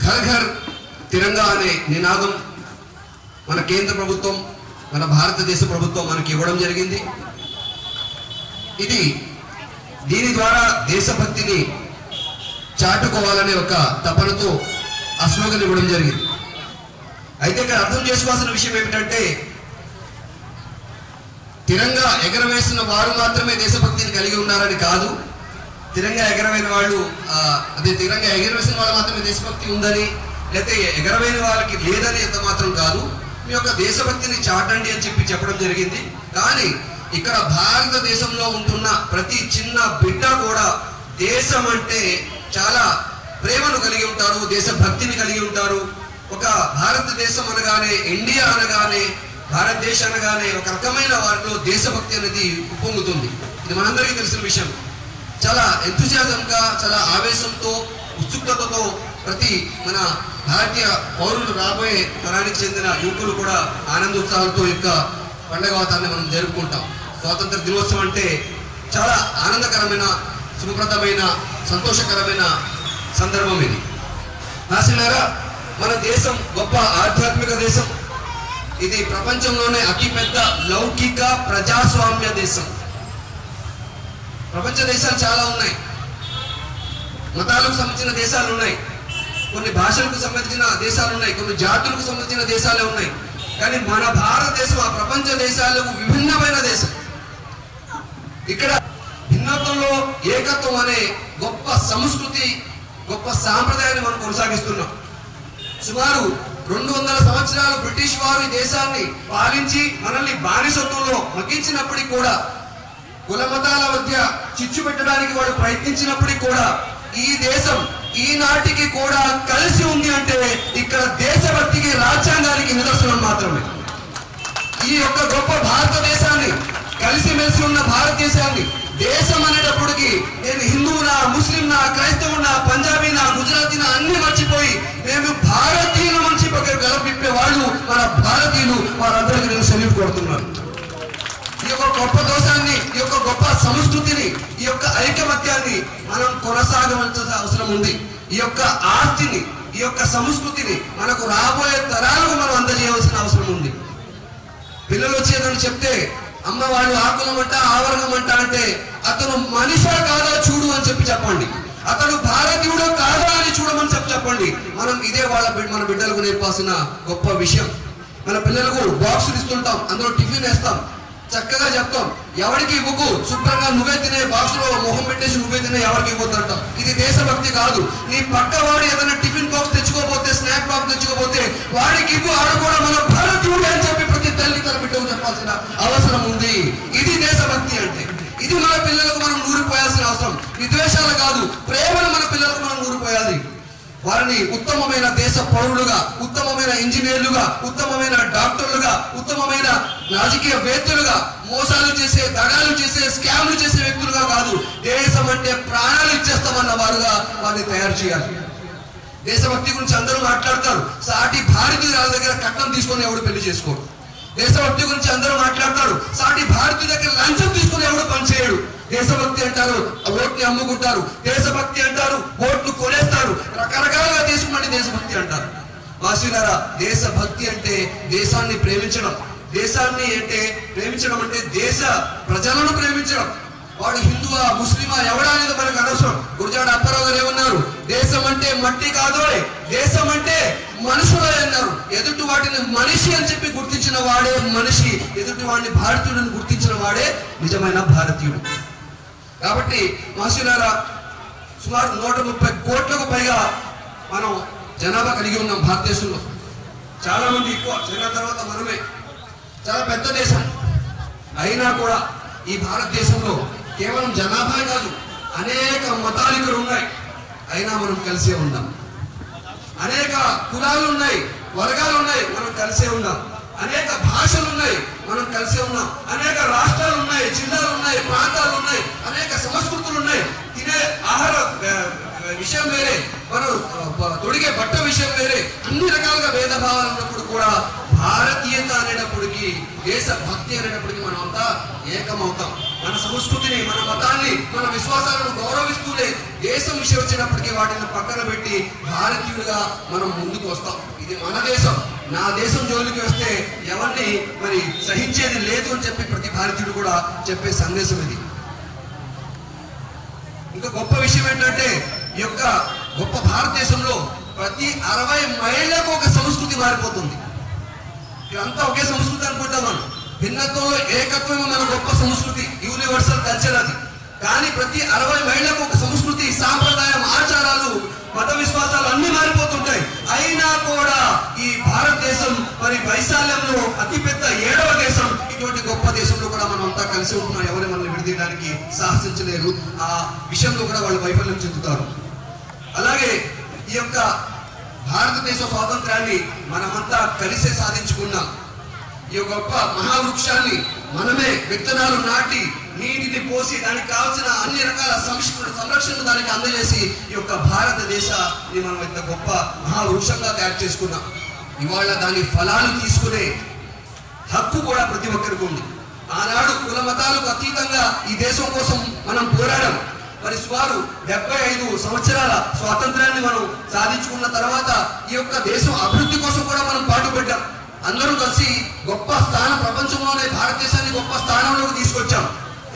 ఘర్ ఘర్ తిరంగా అనే నినాదం మన కేంద్ర ప్రభుత్వం, మన భారతదేశ ప్రభుత్వం మనకి ఇవ్వడం జరిగింది. దీని ద్వారా దేశభక్తిని చాటుకోవాలనే ఒక తపనతో ఆ స్లోగన్ ఇవ్వడం జరిగింది. అయితే ఇక్కడ అర్థం చేసుకోవాల్సిన విషయం ఏమిటంటే, తిరంగా ఎగరవేసిన వారు మాత్రమే దేశభక్తిని కలిగి ఉన్నారని కాదు, తిరంగా ఎగరవేసిన వాళ్ళు మాత్రమే దేశభక్తి ఉందని, లేకపోతే ఎగరవేని వాళ్ళకి లేదని ఎంత మాత్రం కాదు. మీ యొక్క దేశభక్తిని చాటండి అని చెప్పడం జరిగింది. కానీ ఇక్కడ భారతదేశంలో ఉంటున్న ప్రతి చిన్న బిడ్డ కూడా దేశం అంటే చాలా ప్రేమను కలిగి ఉంటారు, దేశభక్తిని కలిగి ఉంటారు. ఒక భారతదేశం అనగానే, ఇండియా అనగానే, భారతదేశం అనగానే ఒక రకమైన వారిలో దేశభక్తి అనేది ఉప్పొంగుతుంది. ఇది మనందరికీ తెలిసిన విషయం. చాలా ఎంతూజియాజంగా, చాలా ఆవేశంతో, ఉత్సుకతతో ప్రతి మన భారతీయ పౌరులు, రాబోయే తరానికి చెందిన యువకులు కూడా ఆనందోత్సాహాలతో యొక్క పండగ వాతాన్ని మనం జరుపుకుంటాం. స్వాతంత్ర దినోత్సవం అంటే చాలా ఆనందకరమైన, శుభప్రదమైన, సంతోషకరమైన సందర్భం ఇది. నాసినారా, మన దేశం గొప్ప ఆధ్యాత్మిక దేశం. ఇది ప్రపంచంలోనే అతిపెద్ద లౌకిక ప్రజాస్వామ్య దేశం. ప్రపంచ దేశాలు చాలా ఉన్నాయి, మతాలకు సంబంధించిన దేశాలు ఉన్నాయి, కొన్ని భాషలకు సంబంధించిన దేశాలు ఉన్నాయి, కొన్ని జాతులకు సంబంధించిన దేశాలే ఉన్నాయి. కానీ మన భారతదేశం ఆ ప్రపంచ దేశాలకు విభిన్నమైన దేశం. ఇక్కడ భిన్నత్వంలో ఏకత్వం అనే గొప్ప సంస్కృతి, గొప్ప సాంప్రదాయాన్ని మనం కొనసాగిస్తున్నాం. సుమారు 200 సంవత్సరాలు బ్రిటిష్ వారు ఈ దేశాన్ని పాలించి మనల్ని బానిసత్వంలో మగ్గించినప్పటికీ కూడా, కుల మతాల మధ్య చిచ్చు పెట్టడానికి వాడు ప్రయత్నించినప్పటికీ కూడా, ఈ దేశం ఈనాటికి కూడా కలిసి ఉంది అంటే ఇక్కడ దేశభక్తికి, రాజ్యాంగానికి నిదర్శనం మాత్రమే. ఈ యొక్క గొప్ప భారతదేశాన్ని, కలిసిమెలిసి ఉన్న భారతదేశాన్ని, దేశం అనేటప్పటికి నేను హిందువునా, ముస్లింనా, క్రైస్తవునా, పంజాబీనా, గుజరాతీనా అన్ని మర్చిపోయి మేము భారతీయులు మంచి పక్కన గలపిప్పే వాళ్ళు మన భారతీయులు. వారందరికీ నేను సెల్యూట్ కొడుతున్నాను. ఈ యొక్క గొప్ప దోషాన్ని, ఈ యొక్క గొప్ప సంస్కృతిని, ఈ యొక్క ఐకమత్యాన్ని మనం కొనసాగవలసిన అవసరం ఉంది. ఈ యొక్క ఆస్తిని, ఈ యొక్క సంస్కృతిని మనకు రాబోయే తరాలకు మనం అందజేయవలసిన అవసరం ఉంది. పిల్లలు వచ్చేదని చెప్తే, అమ్మ వాళ్ళు ఆకులమంట, ఆవరణమంట అంటే అతను మనిషా కాదా చూడు అని చెప్పండి. అతను భారతీయుడో కాదా అని చూడమని చెప్పండి. మనం ఇదే మన బిడ్డలకు నేర్పాల్సిన గొప్ప విషయం. మన పిల్లలకు బాక్సులు ఇస్తుంటాం, అందులో టిఫిన్ వేస్తాం, చక్కగా చెప్తాం, ఎవరికి ఇవ్వకు, శుభ్రంగా నువ్వే తినే, బాక్సులో మొహం పెట్టేసి నువ్వే తినే, ఎవరికి ఇవ్వద్దంటాం. ఇది దేశభక్తి కాదు. నీ పక్క వాడు ఏదైనా టిఫిన్ బాక్స్ తెచ్చుకోపోతే, స్నాక్ బాక్స్ తెచ్చుకోపోతే వాడికి ఇవ్వు, ఆడ కూడా మన భారతీయుడు అని చెప్పి ప్రతి తల్లి తన బిడ్డకు చెప్పాల్సిన అవసరం ఉంది. ఇది దేశభక్తి అంటే. ఇది మన పిల్లలకు మనం నూరిపోయాల్సిన అవసరం. విద్వేషాలు కాదు, ప్రేమను మన పిల్లలకు మనం నూరిపోయాలి. వారిని ఉత్తమమైన దేశ పౌరులుగా, ఉత్తమమైన ఇంజనీర్లుగా, ఉత్తమమైన డాక్టర్లుగా, ఉత్తమమైన రాజకీయవేత్తలుగా, మోసాలు చేసే, దగాలు చేసే, స్కామ్లు చేసే వ్యక్తులుగా కాదు, దేశం అంటే ప్రాణాలు ఇచ్చేస్తామన్న వారుగా వారిని తయారు చేయాలి. దేశభక్తి గురించి అందరూ మాట్లాడతారు. సాటి భారతీయుల దగ్గర కట్నం తీసుకొని ఎవడు పెళ్లి చేసుకోడు. దేశభక్తి గురించి అందరూ మాట్లాడతారు. సాటి భారతీయుల దగ్గర లంచం తీసుకుని ఎవడు పనిచేయడు. దేశభక్తి అంటారు, ఓట్ని అమ్ముకుంటారు. దేశభక్తి అంటారు, ఓట్లు కొనేస్తారు. రకరకాలుగా తీసుకుని దేశభక్తి అంటారు. వాసులారా, దేశభక్తి అంటే దేశాన్ని ప్రేమించడం. దేశాన్ని అంటే ప్రేమించడం అంటే దేశ ప్రజలను ప్రేమించడం. వాడు హిందువా, ముస్లిమా, ఎవడా అనేది మనకు అనవసరం. గురజాడ అప్పారావు గారు ఏమన్నారు? దేశం అంటే మట్టి కాదు, దేశం అంటే మనుషులే అన్నారు. ఎదుటి వాటిని మనిషి అని చెప్పి గుర్తించిన వాడే మనిషి, ఎదుటి వాడిని భారతీయుడిని గుర్తించిన వాడే నిజమైన భారతీయుడు. కాబట్టి మాసులారా, సుమారు 130 కోట్లకు పైగా మనం జనాభా కలిగి ఉన్నాం భారతదేశంలో. చాలా మంది ఎక్కువ, చైనా తర్వాత మనమే. చాలా పెద్ద దేశం అయినా కూడా ఈ భారతదేశంలో కేవలం జనాభా కాదు, అనేక మతాలు ఇక్కడ ఉన్నాయి, అయినా మనం కలిసే ఉన్నాం. అనేక కులాలు ఉన్నాయి, వర్గాలు ఉన్నాయి, మనం కలిసే ఉన్నాం. అనేక భాషలు ఉన్నాయి, మనం కలిసే ఉన్నాం. అనేక రాష్ట్రాలు ఉన్నాయి, జిల్లాలు ఉన్నాయి, ప్రాంతాలు ఉన్నాయి, అనేక సంస్కృతులు ఉన్నాయి. తినే ఆహార విషయం వేరే, మనం తొడిగే బట్ట విషయం వేరే, అన్ని రకాలుగా భేదభావాలు ఉన్నప్పుడు కూడా భారతీయత అనేటప్పటికీ, దేశభక్తి అనేటప్పటికీ మనం అంతా ఏకమవుతాం. మన సంస్కృతిని, మన మతాన్ని, మన విశ్వాసాలను గౌరవిస్తూనే దేశం విషయం వచ్చినప్పటికీ వాటిని పక్కన పెట్టి కలిగినటువంటి భారతీయులుగా మనం ముందుకు వస్తాం. ఇది మన దేశం, నా దేశం జోలికి వస్తే ఎవరిని మరి సహించేది లేదు అని చెప్పి ప్రతి భారతీయుడు కూడా చెప్పే సందేశం ఇది. ఇంకా గొప్ప విషయం ఏంటంటే ఈ యొక్క గొప్ప భారతదేశంలో ప్రతి 60 మైళ్ళకు ఒక సంస్కృతి మారిపోతుంది. ఇదంతా ఒకే సంస్కృతి అనుకుంటాం మనం. భిన్నత్వంలో ఏకత్వం మన గొప్ప సంస్కృతి, యూనివర్సల్ కల్చర్ అది. కానీ ప్రతి 60 మైళ్ళకు ఒక సంస్కృతి, సాంప్రదాయం, ఆచారాలు, మత విశ్వాసాలు అన్ని మారిపోతుంటాయి. అయినా కూడా ఈ భారతదేశం మరి వైశాల్యంలో అతిపెద్ద 7వ దేశం. ఇటువంటి గొప్ప దేశంలో కూడా మనం అంతా కలిసి ఉంటున్నాం. ఎవరు మనల్ని విడదీయడానికి సాహసించలేరు. ఆ విషయంలో కూడా వాళ్ళు వైఫల్యం చెందుతారు. అలాగే ఈ యొక్క భారతదేశ స్వాతంత్రాన్ని మనమంతా కలిసే సాధించుకున్నాం. ఈ గొప్ప మహావృక్షాన్ని మనమే విత్తనాలు నాటి నీటిని పోసి దానికి కావాల్సిన అన్ని రకాల సంరక్షణ దానికి అందజేసి ఈ యొక్క భారతదేశాన్ని మనం ఇంత గొప్ప మహావృక్షంగా తయారు చేసుకున్నాం. ఇవాళ దాని ఫలాలు తీసుకునే హక్కు కూడా ప్రతి ఒక్కరికి ఉంది. ఆనాడు కుల మతాలకు అతీతంగా ఈ దేశం కోసం మనం పోరాడాం. మరి సుమారు 75 సంవత్సరాల స్వాతంత్రాన్ని మనం సాధించుకున్న తర్వాత ఈ యొక్క దేశం అభివృద్ధి కోసం కూడా మనం పాటుపడ్డాం. అందరూ కలిసి గొప్ప స్థానం, ప్రపంచంలోనే భారతదేశాన్ని గొప్ప స్థానంలోకి తీసుకొచ్చాం.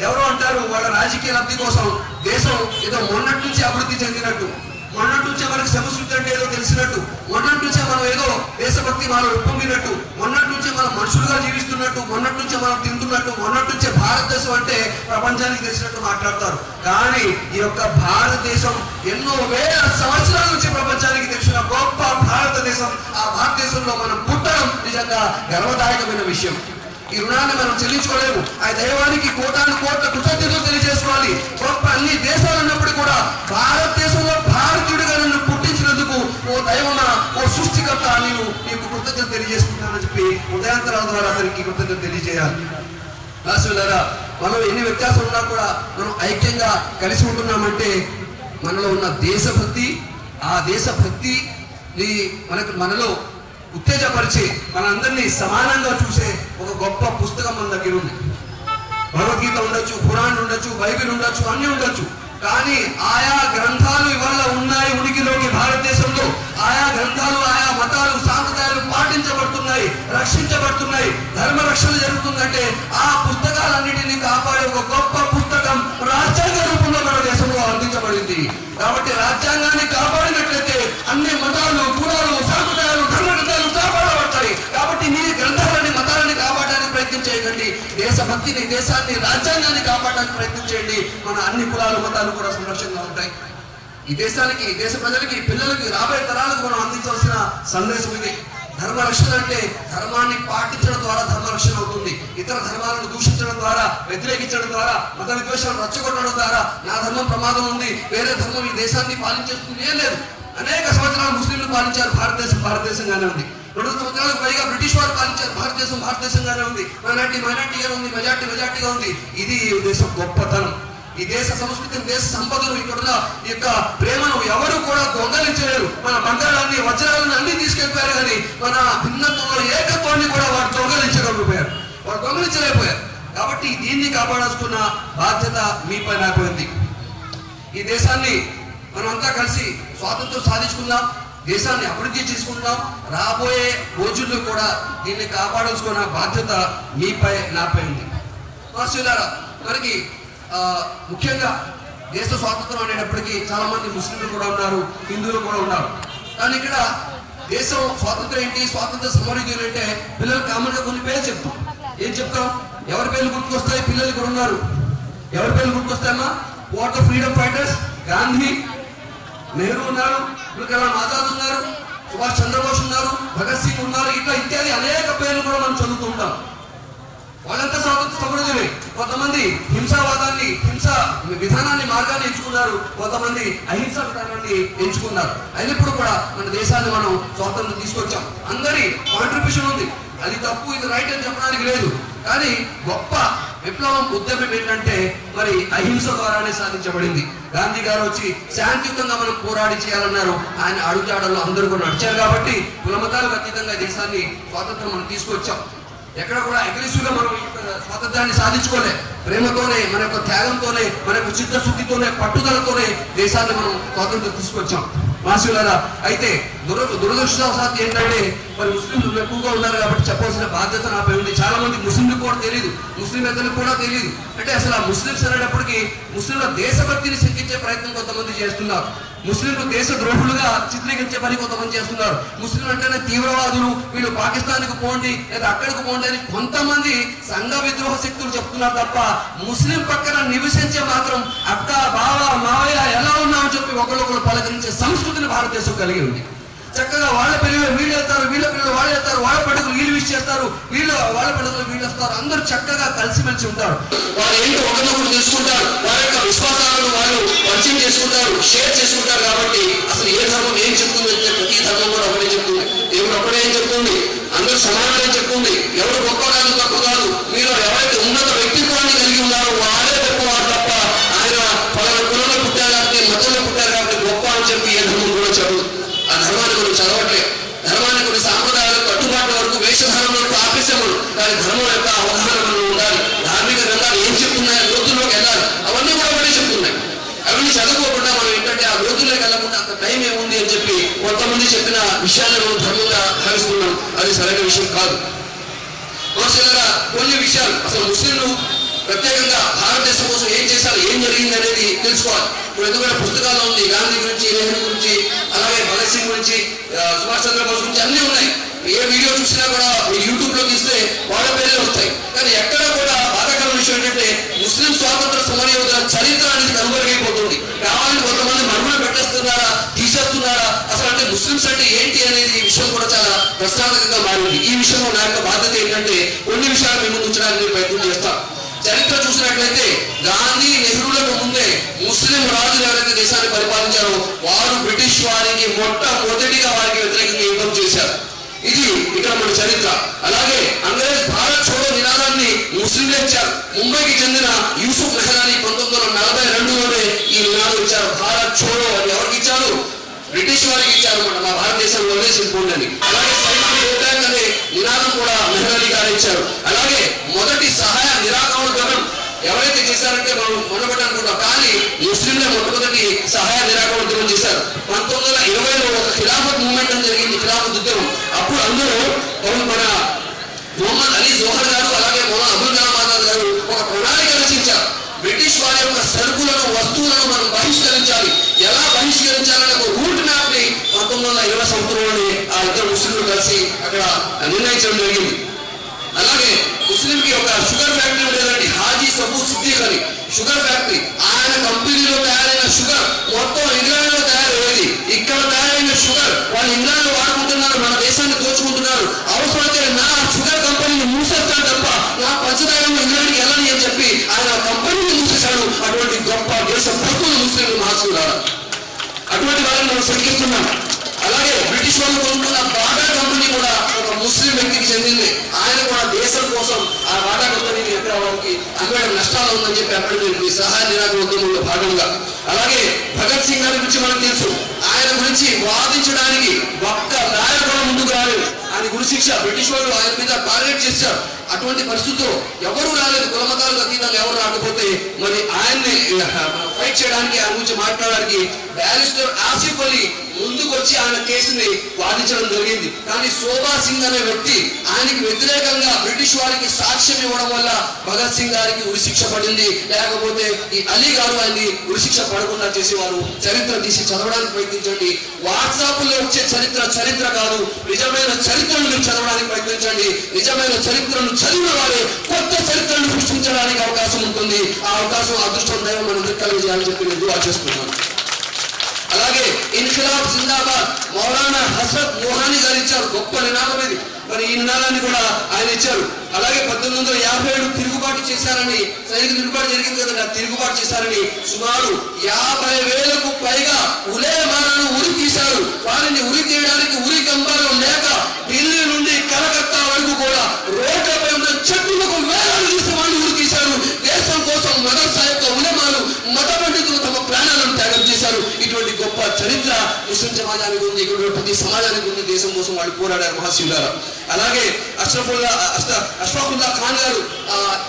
ఎవరో అంటారు వాళ్ళ రాజకీయ లబ్ధి కోసం దేశం ఏదో మొన్నటి నుంచి అభివృద్ధి చెందినట్టు, మొన్నటి నుంచే మనకు సంస్కృతి అంటే ఏదో తెలిసినట్టు, మొన్నటి నుంచే మనం ఏదో దేశభక్తి మనం ఉప్పొంగినట్టు, మొన్నటి నుంచే మనం మనుషులుగా జీవిస్తున్నట్టు, మొన్నటి నుంచే మనం తింటున్నట్టు, మొన్నటి నుంచే భారతదేశం అంటే ప్రపంచానికి తెలిసినట్టు మాట్లాడతారు. కానీ ఈ యొక్క భారతదేశం ఎన్నో వేల సంవత్సరాల నుంచి ప్రపంచానికి తెలిసిన గొప్ప భారతదేశం. ఆ భారతదేశంలో మనం పుట్టడం నిజంగా గర్వదాయకమైన విషయం. ఈ రుణాన్ని మనం చెల్లించుకోలేము. ఆ దైవానికి కోటాను కోట్ల కృతజ్ఞతలు తెలియజేసుకోవాలి. గొప్ప అన్ని దేశాలు ఉన్నప్పుడు కూడా భారతదేశంలో భారతీయుడిగా నన్ను పుట్టించినందుకు ఓ దైవమా, ఓ సృష్టికర్త, నేను నీకు కృతజ్ఞత తెలియజేసుకుంటానని చెప్పి ఉదయాంతరాల ద్వారా అతనికి కృతజ్ఞత తెలియజేయాలి. రాసులారా, మనం ఎన్ని వ్యత్యాసాలు ఉన్నా కూడా మనం ఐక్యంగా కలిసి ఉంటున్నామంటే మనలో ఉన్న దేశభక్తి, ఆ దేశభక్తి మనలో ఉత్తేజపరిచి మనందరినీ సమానంగా చూసే ఒక గొప్ప పుస్తకం మన దగ్గర ఉంది. భగవద్గీత ఉండొచ్చు, ఖురాన్ ఉండొచ్చు, బైబిల్ ఉండొచ్చు, అన్ని ఉండొచ్చు. కానీ ఆయా గ్రంథాలు ఇవాళ ఉన్నాయి ఉనికిలోకి భారతదేశంలో. ఆయా గ్రంథాలు, ఆయా మతాలు, సాంప్రదాయాలు పాటించబడుతున్నాయి, రక్షించబడుతున్నాయి, ధర్మ రక్షణ జరుగుతుందంటే ఆ పుస్తకాలన్నిటినీ కాపాడే ఒక గొప్ప పుస్తకం రాజ్యాంగ రూపంలో మన దేశంలో అందించబడింది. కాబట్టి రాజ్యాంగాన్ని కాపాడినట్లయితే అన్ని మతాలు, కులాలు, సాంప్రదాయాలు, ధర్మ గ్రంథాలు కాపాడబడతాయి. కాబట్టి మీ గ్రంథాలని, మతాలని కాపాడడానికి ప్రయత్నం చేయకండి. దేశభక్తిని, దేశాన్ని, రాజ్యాంగాన్ని కాపాడడానికి ప్రయత్నం చేయండి. మన అన్ని కులాలు, మతాలు కూడా సంరక్షణగా ఉంటాయి. ఈ దేశానికి, దేశ ప్రజలకి, పిల్లలకి, రాబోయే తరాలకు మనం అందించాల్సిన సందేశం ఇది. ధర్మ రక్షణ అంటే ధర్మాన్ని పాటించడం ద్వారా ధర్మ రక్షణ అవుతుంది. ఇతర ధర్మాలను దూషించడం ద్వారా, వ్యతిరేకించడం ద్వారా, మత విద్వేషాలు రచ్చగొట్టడం ద్వారా నా ధర్మం ప్రమాదం ఉంది, వేరే ధర్మం ఈ దేశాన్ని పాలించేస్తుంది ఏం లేదు. అనేక సంవత్సరాలు ముస్లింలు పాలించారు, భారతదేశంగానే ఉంది. 200 సంవత్సరాలకు పైగా బ్రిటిష్ వారు పాలించారు, భారతదేశంగానే ఉంది. మైనార్టీగా ఉంది, మెజార్టీగా ఉంది. ఇది దేశం గొప్పతనం. ఈ దేశ సంస్కృతిని, దేశ సంపదను, ఇక్కడున్న ఈ యొక్క ప్రేమను ఎవరు కూడా దొంగలించలేరు. మన బంగారాన్ని, వజ్రాలను అన్ని తీసుకెళ్ళిపోయారు, కానీ మన భిన్నత్వంలో ఏకత్వాన్ని కూడా వారు దొంగలించలేకపోయారు. కాబట్టి దీన్ని కాపాడాల్సుకున్న బాధ్యత మీపై నాపోయింది. ఈ దేశాన్ని మనమంతా కలిసి స్వాతంత్రం సాధించుకుందాం, దేశాన్ని అభివృద్ధి చేసుకుందాం. రాబోయే రోజుల్లో కూడా దీన్ని కాపాడాల్సుకున్న బాధ్యత మీపై నాపై ఉంది. మనకి ముఖ్యంగా దేశ స్వాతంత్రం అనేటప్పటికీ చాలా మంది ముస్లింలు కూడా ఉన్నారు, హిందువులు కూడా ఉన్నారు. కానీ ఇక్కడ దేశం స్వాతంత్రం ఏంటి, స్వాతంత్ర సమరయోధులు అంటే పిల్లలు కామన్ గా కొన్ని పేర్లు చెప్తాం. ఏం చెప్తాం? ఎవరి పేర్లు గుర్తుకొస్తాయి? పిల్లలు కూడా ఉన్నారు. ఎవరి పేర్లు గుర్తుకొస్తాయమ్మా? What the freedom fighters, Gandhi, Nehru ఉన్నారు, కలాం ఆజాద్ ఉన్నారు, సుభాష్ చంద్రబోస్ ఉన్నారు, భగత్ సింగ్ ఉన్నారు. ఇట్లా ఇత్యాది అనేక పేర్లు కూడా మనం చదువుతుంటాం. వాళ్ళంతా స్వాతంత్ర సమరయోధులే. కొంతమంది హింసావాదాన్ని, హింసా విధానాన్ని, మార్గాన్ని ఎంచుకున్నారు, కొంతమంది అహింసా విధానాన్ని ఎంచుకున్నారు. అయినప్పుడు కూడా మన దేశాన్ని మనం స్వాతంత్రం తీసుకొచ్చాం. అందరి కాంట్రిబ్యూషన్ ఉంది. అది తప్పు, ఇది రైట్ అని చెప్పడానికి లేదు. కానీ గొప్ప విప్లవం, ఉద్యమం ఏంటంటే మరి అహింస ద్వారానే సాధించబడింది. గాంధీ గారు వచ్చి శాంతియుతంగా మనం పోరాడి చేయాలన్నారు. ఆయన అడుగుజాడల్లో అందరూ కూడా నడిచారు. కాబట్టి కులమతాలకు అతీతంగా దేశాన్ని స్వాతంత్రం మనం తీసుకొచ్చాం. ఎక్కడ కూడా అగ్రెసివ్ గా మనం స్వాతంత్రాన్ని సాధించుకోలే. ప్రేమతోనే, మన యొక్క త్యాగంతోనే, మన యొక్క చిత్తశుద్ధితోనే, పట్టుదలతోనే దేశాన్ని మనం స్వాతంత్రం తీసుకొచ్చాం. మాసులారా. అయితే దురదృష్టవశాత్తు ఏంటంటే మరి ముస్లింలు ఎక్కువగా ఉన్నారు కాబట్టి చెప్పాల్సిన బాధ్యత నాపై ఉంది. చాలా మంది ముస్లింలకు కూడా తెలియదు, ముస్లింలకు కూడా తెలియదు. అంటే అసలు ఆ ముస్లింస్ అనేటప్పటికీ ముస్లింల దేశభక్తిని శంకించే ప్రయత్నం కొంతమంది చేస్తున్నారు. ముస్లింలు దేశ ద్రోహులుగా చిత్రీకరించే పని కొంతమంది చేస్తున్నారు. ముస్లింలు అంటేనే తీవ్రవాదులు, వీళ్ళు పాకిస్తాన్కి పోండి లేదా అక్కడికి పోండి అని కొంతమంది సంఘ విద్రోహ శక్తులు చెప్తున్నారు తప్ప ముస్లిం పక్కన నివసించే మాత్రం అక్క బావ మావయ్య ఎలా ఉన్నామని చెప్పి ఒకళ్ళొకళ్ళు పలకరించే సంస్కృతిని భారతదేశం కలిగి ఉంది. చక్కగా వాళ్ళ పిల్లలు వీళ్ళు వెళ్తారు, వీళ్ళ పిల్లలు వాళ్ళు వెళ్తారు, వాళ్ళ పండుగలు వీళ్ళు విష్ చేస్తారు, వాళ్ళ పండుగలు వీళ్ళు వస్తారు. అందరూ చక్కగా కలిసిమెలిసి ఉంటారు. వాళ్ళు ఏంటో ఒకరినొకరు తెలుసుకుంటారు, వాళ్ళ యొక్క విశ్వాసాలను వాళ్ళు పరిచయం చేసుకుంటారు, షేర్ చేసుకుంటారు. కాబట్టి అసలు ఏ ధర్మం ఏం చెప్తుంది అంటే ప్రతి ధర్మం కూడా ఒకటే చెప్తుంది. దేవుడు ఒకటే ఏం చెప్తుంది, అందరూ సమానమే చెప్తుంది. ఎవరు గొప్ప కాదు తక్కువ కాదు. మీరు ఎవరైతే ఉన్నత వ్యక్తిత్వాన్ని కలిగి ఉన్నారో వాళ్ళే గొప్పవారు తప్ప ఆయన పలానా కులంలో పుట్టారు కాబట్టి మతంలో పుట్టారు కాబట్టి గొప్ప అని చెప్పి ఏ ధర్మం కూడా చెప్పదు. ఆ ధర్మాన్ని మనం చదవట్లేదు. ధర్మాన్ని కొన్ని సాంప్రదాయాలకు కట్టుబాట్ల వరకు వేషధారం వరకు ఆపేసాము. కానీ ధర్మం యొక్క అవగాహన మనం ఉండాలి. ధార్మిక గ్రంథాలు ఏం చెప్తున్నాయి, లోతుల్లోకి వెళ్ళాలి. అవన్నీ కూడా ఒకటే చెప్తున్నాయి. అవన్నీ చదువుకోకుండా మనం ఏంటంటే ఆ లోతుల్లోకి వెళ్ళకుండా అంత టైం ఏముంది అని చెప్పి కొంతమంది చెప్పిన విషయాలను మనం ధర్మంగా భావిస్తున్నాం. అది సరైన విషయం కాదు. కొన్ని విషయాలు అసలు ముస్లింలు ప్రత్యేకంగా భారతదేశం కోసం ఏం చేశారు, ఏం జరిగింది అనేది తెలుసుకోవాలి. ఇప్పుడు ఎందుకంటే పుస్తకాల్లో ఉంది గాంధీ గురించి, నెహ్రూ గురించి, అలాగే భగత్ సింగ్ గురించి, సుభాష్ చంద్రబోస్ గురించి అన్నీ ఉన్నాయి. ఏ వీడియో చూసినా కూడా మీరు యూట్యూబ్ లో తీస్తే వాళ్ళ పేర్లే వస్తాయి. కానీ ఎక్కడ కూడా బాధాకరమైన విషయం ఏంటంటే ముస్లిం స్వాతంత్ర సమరయోధుల చరిత్ర అనేది కనుమరుగైపోతుంది. కావాలని కొంతమంది మరుగున పెట్టేస్తున్నారా, తీసేస్తున్నారా, అసలు అంటే ముస్లింస్ అంటే ఏంటి అనేది ఈ విషయం కూడా చాలా ప్రశ్నార్థకంగా మారింది. ఈ విషయంలో నా యొక్క బాధ్యత ఏంటంటే కొన్ని విషయాలు మీ ముందు ఉంచడానికి ప్రయత్నం చేస్తాను. చరిత్ర చూసినట్లయితే గాంధీ నెహ్రూలకు ముందే ముస్లిం రాజులు ఎవరైతే దేశాన్ని పరిపాలించారో వారు బ్రిటిష్ వారికి మొట్టమొదటిగా వారికి వ్యతిరేకంగా యుద్ధం చేశారు. ఇది ఇక్కడ మన చరిత్ర. అలాగే అంగ్రేజ్ భారత్ చోడో నినాదాన్ని ముస్లింలే ఇచ్చారు. ముంబైకి చెందిన యూసుఫ్ మెహరాని 1942లోనే ఈ నినాదం ఇచ్చారు. భారత్ చోడో అని ఎవరికి ఇచ్చారు? బ్రిటిష్ వారికి ఇచ్చారు. మా భారతదేశంలో వదిలేసిపోండి అని. అలాగే సైనికులు అనే నినాదం కూడా మెహరాని గారు ఇచ్చారు. అలాగే మొదటి సహాయ నిరాకరణ ఎవరైతే చేశారంటే మనం మొన్నబట్టి అనుకుంటాం, కానీ ముస్లింలే మొట్టమొదటి సహాయ నిరాకరణ చేశారు. 1920లో ఒక ఖిలాఫత్ మూవ్మెంట్ అని జరిగింది, ఖిలాఫత్ ఉద్యమం. అప్పుడు అందులో మన మొహమ్మద్ అలీ జోహర్ గారు అలాగే మొహమ్మద్ అబుల్ కలాం ఆజాద్ గారు ఒక ప్రణాళిక రచించారు. బ్రిటిష్ వారి యొక్క సరుకులను, వస్తువులను మనం బహిష్కరించాలి. ఎలా బహిష్కరించాలనే ఒక రూట్ మ్యాప్ ని 1920 సంవత్సరంలోనే ఆ ఇద్దరు ముస్లింలు కలిసి అక్కడ నిర్ణయించడం జరిగింది. అలాగే ముస్లింకి ఒక షుగర్ ఫ్యాక్టరీ ఉండేదండి, హాజీ సబూ సిద్దిక్ అని షుగర్ ఫ్యాక్టరీ. ఆయన కంపెనీలో తయారైన షుగర్ మొత్తం ఇంగ్లాండ్ లో తయారయ్యేది. ఇక్కడ తయారైన షుగర్ వాళ్ళు ఇంగ్లాండ్ లో వాడుకుంటున్నారు, మన దేశాన్ని దోచుకుంటున్నారు. అవసరమైతే నా షుగర్ కంపెనీని మూసేస్తాను తప్ప నా పంచదారం ఇంగ్లాండ్కి వెళ్ళని అని చెప్పి ఆయన కంపెనీని మూసేశాడు. అటువంటి గొప్ప దేశ భక్తులు ముస్లింలు మహాశివులారా. అటువంటి వాళ్ళని మనం శంకిస్తున్నాం. అలాగే బ్రిటిష్ వాళ్ళు కొనుక్కున్న బాటా కంపెనీ కూడా ఒక ముస్లిం వ్యక్తికి చెందింది. ఆయన కూడా దేశం కోసం ఆ బాటా కంపెనీని ఎక్కడ వాళ్ళకి అమ్మడం నష్టాలు ఉందని చెప్పి అక్కడ సహాయ నిరాకరణ ఉద్యమంలో భాగంగా. అలాగే భగత్ సింగ్ గారి గురించి మనకు తెలుసు. ఆయన గురించి వాదించడానికి ఒక్క లాయర్ కూడా ముందుకు రాలేదు. ఆయన గురుశిక్ష బ్రిటిష్ వాళ్ళు ఆయన మీద టార్గెట్ చేశారు. అటువంటి పరిస్థితుల్లో ఎవరు రాలేదు, కులమతాలకు అతీతంగా ఎవరు రాకపోతే మరి ఆయన్ని ఫైట్ చేయడానికి, ఆయన గురించి మాట్లాడడానికి బ్యారిస్టర్ ఆసిఫ్ అలీ ముందుకు వచ్చి ఆయన కేసుని వాదించడం జరిగింది. కానీ శోభా సింగ్ అనే వ్యక్తి ఆయనకి వ్యతిరేకంగా బ్రిటిష్ వారికి సాక్ష్యం ఇవ్వడం వల్ల భగత్ సింగ్ గారికి ఉరిశిక్ష పడింది. లేకపోతే ఈ అలీ గారు ఆయన్ని ఉరిశిక్ష పడకుండా చేసేవారు. చరిత్ర తీసి చదవడానికి ప్రయత్నించండి. వాట్సాప్ లో వచ్చే చరిత్ర కాదు, నిజమైన చరిత్రను మీరు చదవడానికి ప్రయత్నించండి. నిజమైన చరిత్రను చదివిన వారే కొత్త చరిత్రను సృష్టించడానికి అవకాశం ఉంటుంది. ఆ అవకాశం, అదృష్టం దైవం మనం కలిగేయాలని చెప్పి నేను దుఆ చేస్తున్నాను. అలాగే ఇన్ఖిలాబ్ జిందాబాద్ మౌలానా హసరత్ మోహాని గారు ఇచ్చారు. గొప్ప నినాదం ఇది. మరి ఈ నినాదాన్ని కూడా ఆయన ఇచ్చారు. అలాగే 1957 తిరుగుబాటు చేశారని, సైనిక తిరుగుబాటు జరిగింది కదా, తిరుగుబాటు చేశారని సుమారు 50,000కు పైగా ఉలేమాలను ఉరి తీశారు. వారిని ఉరి తీయడానికి ఉరి కంబాలు లేక ఢిల్లీ నుండి కలకత్తా వరకు కూడా రోడ్లపై ఉన్న చెట్లకు వేలాలు తీసి వాళ్ళు ఉరి తీశారు. దేశం కోసం మదర్సా యొక్క ఉలేమాలు, మత పండితులు తమ ప్రాణాలను త్యాగం చేశారు. ఇటువంటి గొప్ప చరిత్ర ముస్లిం సమాజానికి ఉంది, ఇక్కడ ప్రతి సమాజానికి ఉంది. దేశం కోసం వాళ్ళు పోరాడారు మహాశివులారా. అలాగే అష్ఫాకుల్లా ఖాన్ గారు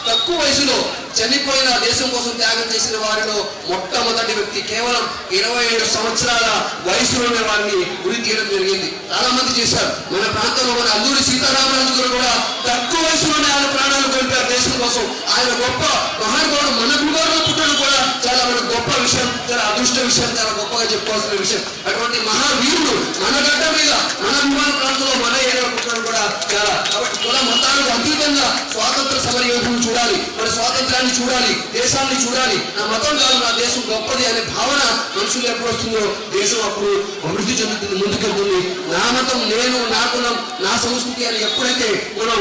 తక్కువ వయసులో చనిపోయిన దేశం కోసం త్యాగం చేసిన వారిలో మొట్టమొదటి వ్యక్తి. కేవలం 27 సంవత్సరాల వయసులోనే వారిని గురి తీయడం జరిగింది. చాలా మంది చేశారు. మన ప్రాంతంలో మన అల్లూరి సీతారామరాజు గారు కూడా తక్కువ వయసులోనే ఆయన ప్రాణాలు కోల్పోయారు దేశం కోసం. ఆయన గొప్ప మహానుభావుడు. మన గురుగారు పుట్టడం కూడా చాలా మన గొప్ప విషయం, చాలా అదృష్ట విషయం, చాలా గొప్పగా చెప్పుకోవాల్సిన విషయం. అటువంటి మహావీరుడు మన గడ్డ మీద, మన అభిమాన ప్రాంతంలో, మన ఏరియాలో పుట్టడం కూడా చాలా. కాబట్టి కుల మతాలకు అతీతంగా స్వాతంత్ర సమర యోధులను చూడాలి, మన స్వాతంత్రాన్ని చూడాలి, దేశాన్ని చూడాలి. నా మతం కాదు, నా దేశం గొప్పది అనే భావన మనుషులు ఎప్పుడు వస్తుందో దేశం అప్పుడు అభివృద్ధి చెందుతుంది, ముందుకెళ్తుంది. నా మతం, నేను, నా కులం, నా సంస్కృతి అని ఎప్పుడైతే మనం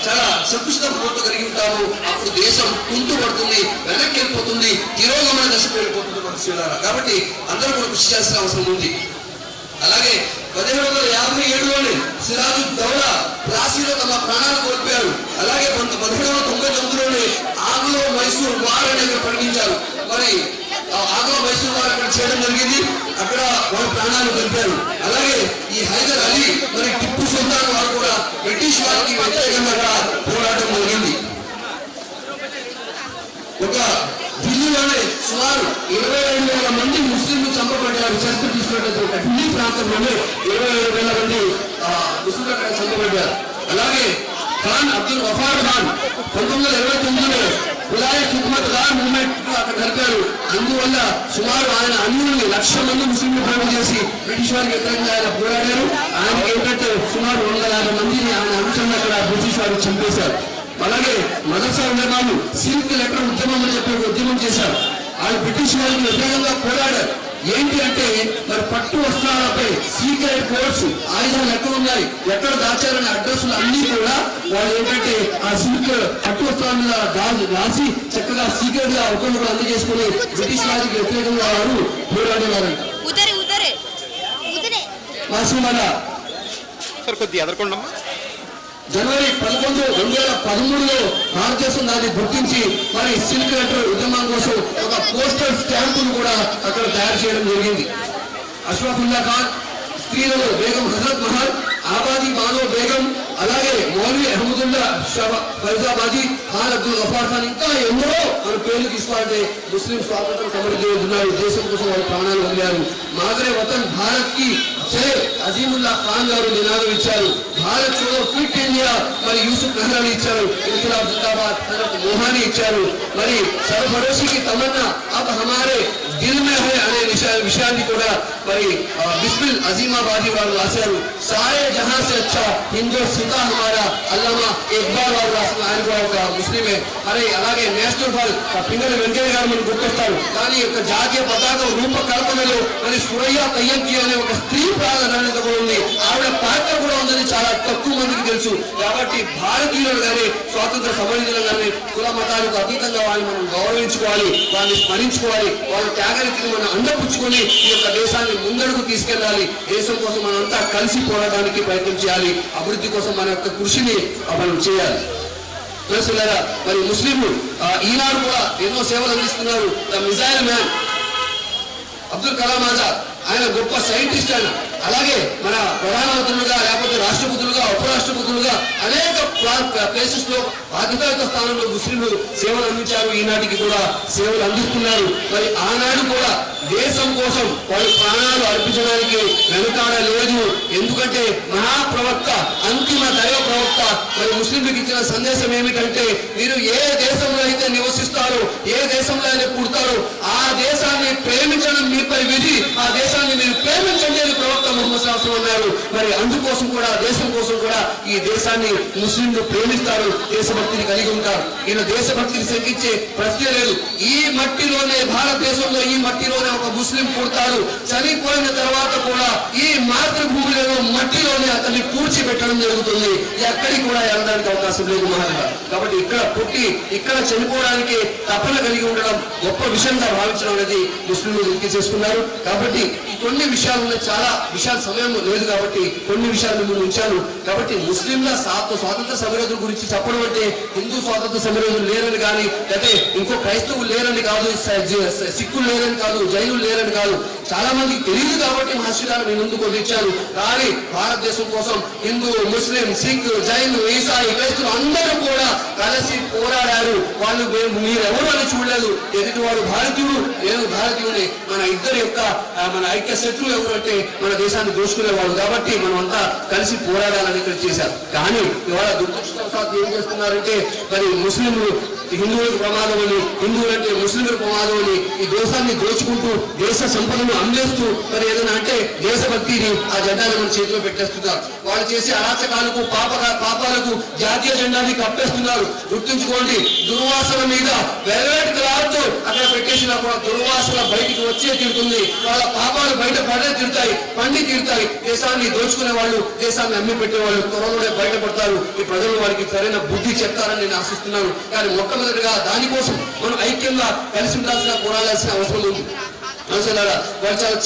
చాలా సంకుచితతో కలిగి ఉంటామో అప్పుడు దేశం కుంటుపడుతుంది, వెనక్కి వెళ్ళిపోతుంది, తిరోగమన దశకు వెళ్ళిపోతుంది మనుషులారా. కాబట్టి అందరూ కూడా కృషి చేయాల్సిన అవసరం ఉంది. అలాగే 1757లోనే సిరాజు దౌలా ప్లాసీలో తమ ప్రాణాలు కోల్పోయారు. అలాగే 1799లోనే ఆంగ్లో మైసూర్ వార్ అనేది ప్రకటించారు. మరి ఆంగ్లో మైసూర్ వార్ అక్కడ చేయడం జరిగింది. అక్కడ వారు ప్రాణాలు కోల్పోయారు. అలాగే ఈ హైదర్ అలీ మరి టిప్పు సుల్తాన్ వారు కూడా బ్రిటిష్ వారికి వ్యతిరేకంగా పోరాటం జరిగింది. ఒక ఢిల్లీలోనే సుమారు 27,000 మంది ముస్లింలు చంపబడ్డారు. చరిత్ర తీసుకున్నట్టు ఢిల్లీ ప్రాంతంలోనే 27,000 మంది ముస్లింలు అక్కడ చంపబడ్డారు. అలాగే ఖాన్ అబ్దుల్ గఫార్ ఖాన్ 1929లో విలాయత్ ఖిద్మత్గార్ మూవ్మెంట్ అక్కడ జరిపారు. అందువల్ల సుమారు ఆయన అన్యుల్ని 1,00,000 మంది ముస్లింలు ప్రేమ చేసి బ్రిటిష్ వారికి వ్యతిరేకంగా ఆయన పోరాడారు. ఆయనకి ఏంటంటే సుమారు 250 మందిని ఆయన అనుసరణ అక్కడ బ్రిటిష్ వారికి చంపేశారు. అలాగే మదర్సా ఉద్యమాలు సిల్క్ లెటర్ ఉద్యమం అని చెప్పి ఉద్యమం చేశారు. ఆయన బ్రిటిష్ వారికి వ్యతిరేకంగా పోరాడారు. ఏంటి అంటే మరి పట్టు వస్త్రాలపై సీక్రెట్ కోడ్స్, ఆయుధాలు ఎక్కడ ఉన్నాయి, ఎక్కడ దాచారనే అడ్రస్లు అన్ని కూడా వాళ్ళు ఏంటంటే ఆ సిల్క్ పట్టు వస్త్రాల మీద రాసి చక్కగా సీక్రెట్ గా ఒకరు అందజేసుకుని బ్రిటిష్ వారికి వ్యతిరేకంగా వారు పోరాడేవారంట. జనవరి 11, 2013లో భారతదేశం దాన్ని గుర్తించి మరి సిల్క్ లెటర్ ఉద్యమం కోసం ఒక పోస్టల్ స్టాంపును కూడా అక్కడ తయారు చేయడం జరిగింది. అష్ఫాకుల్లా ఖాన్ స్త్రీలలో బేగం హజరత్ మహల్, ఆబాదీ మానవ బేగం, అలాగే మౌలవి అహ్మదుల్లా ఫైజాబాదీ, ఖాన్ అబ్దుల్ గఫార్ ఖాన్, ఇంకా ఎన్నో మన పేర్లు తీసుకోవాలంటే ముస్లిం స్వాతంత్ర సమరయోధులు దేశం కోసం వాళ్ళు ప్రాణాలు వదిలారు. మాదరే వతన్ భారత్ కి జై అజీముల్లా ఖాన్ గారు నినాదం ఇచ్చారు. భారత్ చోడో క్విట్ ఇండియా మరి యూసుఫ్ మెహ్రాని ఇచ్చారు. ఇన్కిలాబ్ జిందాబాద్ మోహాని ఇచ్చారు. మరి సర్వభరోసీకి తమన్నా అబ్ హమారే దిల్ మే హై అనే విషయాన్ని కూడా మరి బిస్మిల్ అజీమాబాదీ వారు రాశారు. సారే జహా సే అచ్చా హిందూస్థా హమారా అల్లామా ఇక్బాల్ వారు రాసిన, ఆయన కూడా ఒక ముస్లిమే. మరి అలాగే నేషనల్ ఫల్ పింగళి వెంకయ్య గారు మనకు గుర్తొస్తారు. కానీ యొక్క జాతీయ పతాక రూపకల్పనలో మరి సురయ్య తయ్యంకి అనే ఒక స్త్రీ ప్రాధాన్యత కూడా ఉంది. ఆవిడ పాత్ర కూడా ఉందని చాలా తక్కువ మందికి తెలుసు. కాబట్టి భారతీయులు కానీ స్వాతంత్ర సమరయోధులు కానీ కుల మతాలకు అతీతంగా వాళ్ళని మనం గౌరవించుకోవాలి, వాళ్ళని స్మరించుకోవాలి, వాళ్ళ త్యాగానికి మనం అండపుచ్చుకొని ఈ యొక్క దేశాన్ని ముందడుగు తీసుకెళ్లాలి. దేశం కోసం మనం అంతా కలిసి పోరాటానికి ప్రయత్నం చేయాలి. అభివృద్ధి కోసం మన యొక్క కృషిని మనం చేయాలి. మరి ముస్లింలు ఈనాడు కూడా ఎన్నో సేవలు అందిస్తున్నారు. The missile man Abdul Kalam Azad, ఆయన గొప్ప సైంటిస్ట్. ఆయన అలాగే మన ప్రధానమంత్రులుగా లేకపోతే రాష్ట్రపతులుగా, ఉపరాష్ట్రపతులుగా అనేక ప్లేసెస్ లో అధికారిక స్థానంలో ముస్లింలు సేవలు అందించారు. ఈనాటికి కూడా సేవలు అందిస్తున్నారు. మరి ఆనాడు కూడా దేశం కోసం వాళ్ళు ప్రాణాలు అర్పించడానికి వెనుకాడలేదు. ఎందుకంటే మహాప్రవక్త, అంతిమ దైవ ప్రవక్త మరి ముస్లింలకు ఇచ్చిన సందేశం ఏమిటంటే, మీరు ఏ దేశంలో అయితే నివసిస్తారో, ఏ దేశంలో అయితే పుడతారో ఆ దేశాన్ని ప్రేమించడం మీపై విధి, ఆ దేశాన్ని మీరు ప్రేమించండి అని ప్రవక్త ముహమ్మద్ సల్లల్లాహు అలైహి వసల్లం. మరి అందుకోసం కూడా దేశం కోసం కూడా ఈ దేశాన్ని ముస్లింలు ప్రేమిస్తారు, దేశభక్తిని కలిగి ఉంటారు. ఈయన దేశభక్తిని శంకించే ప్రశ్నే లేదు. ఈ మట్టిలోనే, భారతదేశంలో ఈ మట్టిలోనే ఒక ముస్లిం పుడతాడు. చనిపోయిన తర్వాత కూడా ఈ మాతృభూమిలో మట్టిలోనే అతన్ని పూడ్చిపెట్టడం జరుగుతుంది. ఎక్కడికి కూడా వెళ్ళడానికి అవకాశం లేదు మహారాజా. కాబట్టి ఇక్కడ పుట్టి ఇక్కడ చనిపోవడానికి తపన కలిగి ఉండడం గొప్ప విషయంగా భావించడం అనేది ముస్లింలు గుర్తు చేసుకున్నారు. కాబట్టి ఈ కొన్ని విషయాలు చాలా విషయాలు సమయం లేదు కాబట్టి కొన్ని విషయాలు ముందు ఉంచాను. కాబట్టి ముస్లింల స్వాతంత్ర సమరయోధుల గురించి చెప్పడం అంటే హిందూ స్వాతంత్ర సమరయోధులు లేరని కానీ, లేకపోతే ఇంకో క్రైస్తవులు లేరని కాదు, సిక్కులు లేరని కాదు, జైనులు లేరని కాదు. చాలా మందికి తెలియదు కాబట్టి మహర్షి గారు మీ ముందుకు వచ్చారు. కానీ భారతదేశం కోసం హిందూ, ముస్లిం, సిక్, జైన్, ఈసాయి, క్రైస్తవులు అందరూ కూడా కలిసి పోరాడారు. వాళ్ళు మీరెవరు అని చూడలేదు. ఎదుటి వాడు భారతీయుడు, నేను భారతీయుడే, మన ఇద్దరి యొక్క మన ఐక్య శత్రువు ఎవరు అంటే మన దేశాన్ని దోచుకునేవాడు. కాబట్టి మనం అంతా కలిసి పోరాడాలని ఇక్కడ చేశారు. కానీ ఇవాళ దురదృష్టవశాత్తు ఏం చేస్తున్నారంటే మరి ముస్లింలు హిందువులకు ప్రమాదం అని, హిందువులంటే ముస్లింలకు ప్రమాదం అని ఈ దేశాన్ని దోచుకుంటూ దేశ సంపదను అమ్మేస్తూ మరి ఏదైనా అంటే దేశభక్తిని ఆ జెండాను మన చేతిలో పెట్టేస్తున్నారు. వాళ్ళు చేసే అరాచకాలకు పాపాలకు జాతీయ జెండాని కప్పేస్తున్నారు. గుర్తుంచుకోండి, దుర్వాసన మీద వెల్వెట్ క్లాత్ అక్కడ పెట్టేసినా కూడా దుర్వాసన బయటికి వచ్చే తీరుతుంది. వాళ్ళ పాపాలు బయట పడే తీరుతాయి, పండి తీరుతాయి. దేశాన్ని దోచుకునే వాళ్ళు, దేశాన్ని అమ్మి పెట్టేవాళ్ళు త్వరలోనే బయటపడతారు. ఈ ప్రజలు వారికి సరైన బుద్ధి చెప్తారని నేను ఆశిస్తున్నాను. కానీ మొట్టమొదటిగా దానికోసం మనం ఐక్యంగా కలిసి ఉండాల్సిన పోరాడాల్సిన అవసరం ఉంది. మనసులారా వాళ్ళు చాలా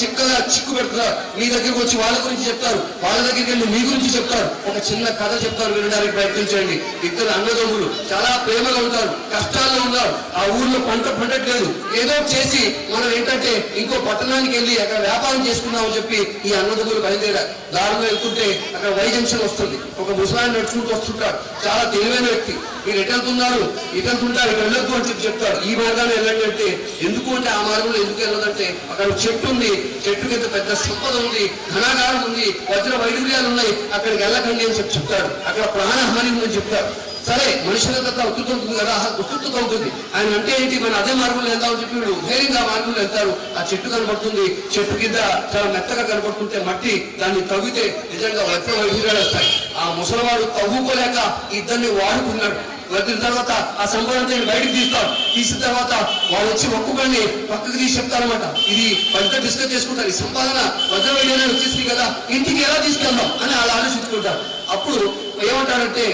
చిక్కు పెడుతున్నారు. మీ దగ్గరికి వచ్చి వాళ్ళ గురించి చెప్తారు, వాళ్ళ దగ్గరికి వెళ్ళి మీ గురించి చెప్తారు. ఒక చిన్న కథ చెప్తారు, వినడానికి ప్రయత్నించండి. ఇద్దరు అన్నదమ్ములు చాలా ప్రేమగా ఉంటారు, కష్టాల్లో ఉన్నారు. ఆ ఊర్లో పంట పండట్లేదు. ఏదో చేసి మనం ఏంటంటే ఇంకో పట్టణానికి వెళ్ళి అక్కడ వ్యాపారం చేసుకుందామని చెప్పి ఈ అన్నదమ్ములు బయలుదేరారు. దారిలో వెళ్తుంటే అక్కడ వై జంక్షన్ వస్తుంది. ఒక ముసలాయన నడుచుకుంటూ వస్తుంటాడు, చాలా తెలివైన వ్యక్తి. మీరు ఎటెళ్తున్నారు, ఇటెళ్తుంటారు, ఇక్కడ వెళ్ళొద్దు అని చెప్పి చెప్తారు. ఈ మార్గాన్ని వెళ్ళండి అంటే ఎందుకు అంటే ఆ మార్గంలో ఎందుకు వెళ్ళదంటే అక్కడ చెట్టు ఉంది, చెట్టు కింద పెద్ద సంపద ఉంది, ధనాగారం ఉంది, వజ్ర వైడూర్యాలు ఉన్నాయి, అక్కడికి వెళ్ళకండి అని చెప్పి చెప్తాడు. అక్కడ ప్రాణహాని ఉందని చెప్తారు. సరే మనుషులంతా ఉత్తుతుంది కదా, ఉత్తుత అవుతుంది. ఆయన అంటే ఏంటి, మనం అదే మార్గంలో వెళ్తామని చెప్పి వీళ్ళు ధైర్యంగా మార్గంలో వెళ్తారు. ఆ చెట్టు కనబడుతుంది, చెట్టు కింద చాలా మెత్తగా కనబడుతుంటే మట్టి, దాన్ని తవ్వితే నిజంగా వజ్ర వైడూర్యాలు వస్తాయి. ఆ ముసలివాడు తవ్వుకోలేక ఇద్దరిని వాడుకున్నాడు. వచ్చిన తర్వాత ఆ సంపదంతా బయటకు తీస్తాడు. తీసిన తర్వాత వాళ్ళు వచ్చి ఒక్కొక్కడిని పక్కకు తీసి చెప్తారనమాట. ఇది పెద్ద డిస్కస్ చేసుకుంటారు. ఈ సంపాదన వజ్రవైద్యాన్ని వచ్చేసింది కదా, ఇంటికి ఎలా తీసుకెళ్దాం అని అలా ఆలోచించుకుంటారు. అప్పుడు ఏమంటాడంటే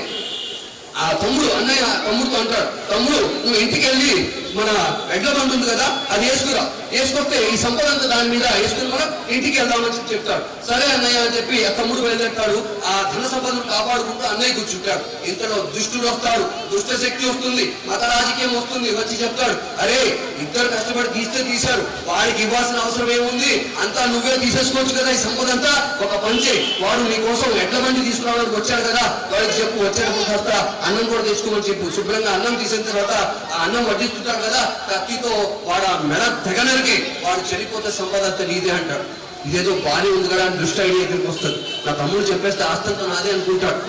ఆ అన్నయ్య తమ్ముడితో అంటాడు, తమ్ముడు నువ్వు ఇంటికి వెళ్ళి మన ఎడ్ల బండి ఉంది కదా అది వేసుకురా, వేసుకొస్తే ఈ సంపద అంతా దాని మీద వేసుకుని మనం ఇంటికి వెళ్దామని చెప్పి చెప్తాడు. సరే అన్నయ్య అని చెప్పి ఆ తమ్ముడు బయలుదేరుతాడు. ఆ ధన సంపదను కాపాడుకుంటూ అన్నయ్య కూర్చుంటాడు. ఇంతలో దుష్టుడు వస్తాడు, దుష్ట శక్తి వస్తుంది, మత రాజకీయం వస్తుంది. వచ్చి చెప్తాడు, అరే ఇద్దరు కష్టపడి తీశారు, వాడికి ఇవ్వాల్సిన అవసరం ఏముంది, అంతా నువ్వే తీసేసుకోవచ్చు కదా ఈ సంపద అంతా. ఒక పంచే, వాడు నీ కోసం ఎడ్ల బండి తీసుకురావడానికి వచ్చాడు కదా, వాడికి చెప్పు వచ్చేటప్పుడు కాస్త అన్నం కూడా తెచ్చుకోమని చెప్పు. శుభ్రంగా అన్నం తీసిన తర్వాత ఆ అన్నం వడ్డిస్తుంటాడు కదా, కత్తితో వాడు ఆ మెడ తెగనరికి వాడు చనిపోతే సంపద అంతా నీదే అంటాడు. ఇదేదో బాగానే ఉంది కదా అని దృష్టి ఐడియా దగ్గరికి వస్తుంది. నా తమ్ముడు చెప్పేస్తే ఆస్తంతా నాదే అనుకుంటాడు.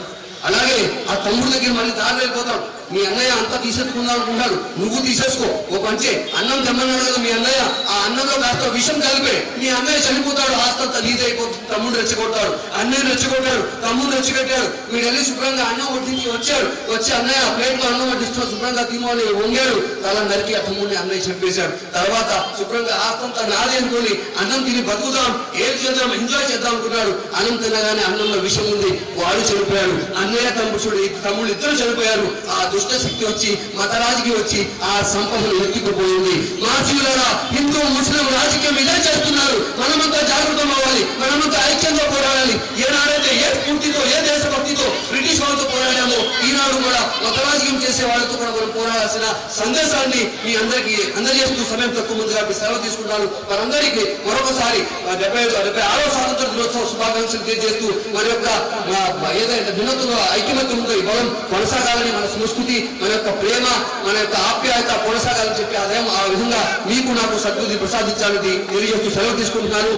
అలాగే ఆ తమ్ముడు దగ్గర మళ్ళీ దారి వెళ్ళిపోతాడు. మీ అన్నయ్య అంతా తీసేసుకుందాం అనుకుంటాడు, నువ్వు తీసేసుకో. ఓ పంచే అన్నం తెమ్మన్నాడు కదా మీ అన్నయ్య, ఆ అన్నంలో కాస్త విషం కలిపే, మీ అన్నయ్య చనిపోతాడు, ఆస్తంతా నీదే అయిపోతుంది. తమ్ముడు రెచ్చగొట్టాడు, అన్నయ్య రెచ్చగొట్టాడు, తమ్ముడు రెచ్చగొట్టాడు. మీరు వెళ్ళి శుభ్రంగా అన్నం వడ్డించి వచ్చి అన్నయ్య ప్లేట్లో అన్నం వడ్డిస్తున్నాడు, శుభ్రంగా తినమని వంగాడు. తల నరికి ఆ తమ్ముడిని అన్నయ్య చెప్పేశాడు. తర్వాత శుభ్రంగా ఆస్తంతా నాదే అనుకోని అన్నం తిని బతుకుదాం, ఏం చేద్దాం, ఎంజాయ్ చేద్దాం అనుకున్నాడు. అన్నం తినగానే అన్నంలో విషం ఉంది, వాడు చనిపోయాడు. అన్నయ్య తమ్ముడు ఇద్దరు చనిపోయారు. ఆ దుష్ట శక్తి వచ్చి మత రాజకీయం వచ్చి ఆ సంపదను ఎత్తుకుపోయింది. మాఫీలరా హిందూ ముస్లిం రాజకీయం ఇదే చేస్తున్నారు. మనమంతా జాగృతం అవ్వాలి, మనమంతా ఐక్యంగా పోరాడాలి. ఏనాడైతే ఏ స్ఫూర్తితో ఏ దేశభక్తితో బ్రిటిష్ వాళ్ళతో పోరాడామో ఈనాడు కూడా మత రాజకీయం చేసే వాళ్ళతో కూడా మనం పోరాడాల్సిన సందేశాన్ని మీ అందరికీ అందజేస్తూ సమయం తక్కువ ముందుగా సెలవు తీసుకుంటాను. మనందరికీ మరొకసారి 76వ స్వాతంత్ర దినోత్సవ శుభాకాంక్షలు తెలియజేస్తూ మరి యొక్క ఏదైతే భిన్నతలో ఐక్యమత్యం ఉందో ఈ బలం కొనసాగాలని, మన సంస్కృతి, మన యొక్క ప్రేమ, మన యొక్క ఆప్యాయత కొనసాగాలని చెప్పి ఆ విధంగా మీకు నాకు సద్బుద్ధి ప్రసాదించాలని తెలియజేస్తూ సెలవు తీసుకుంటున్నాను.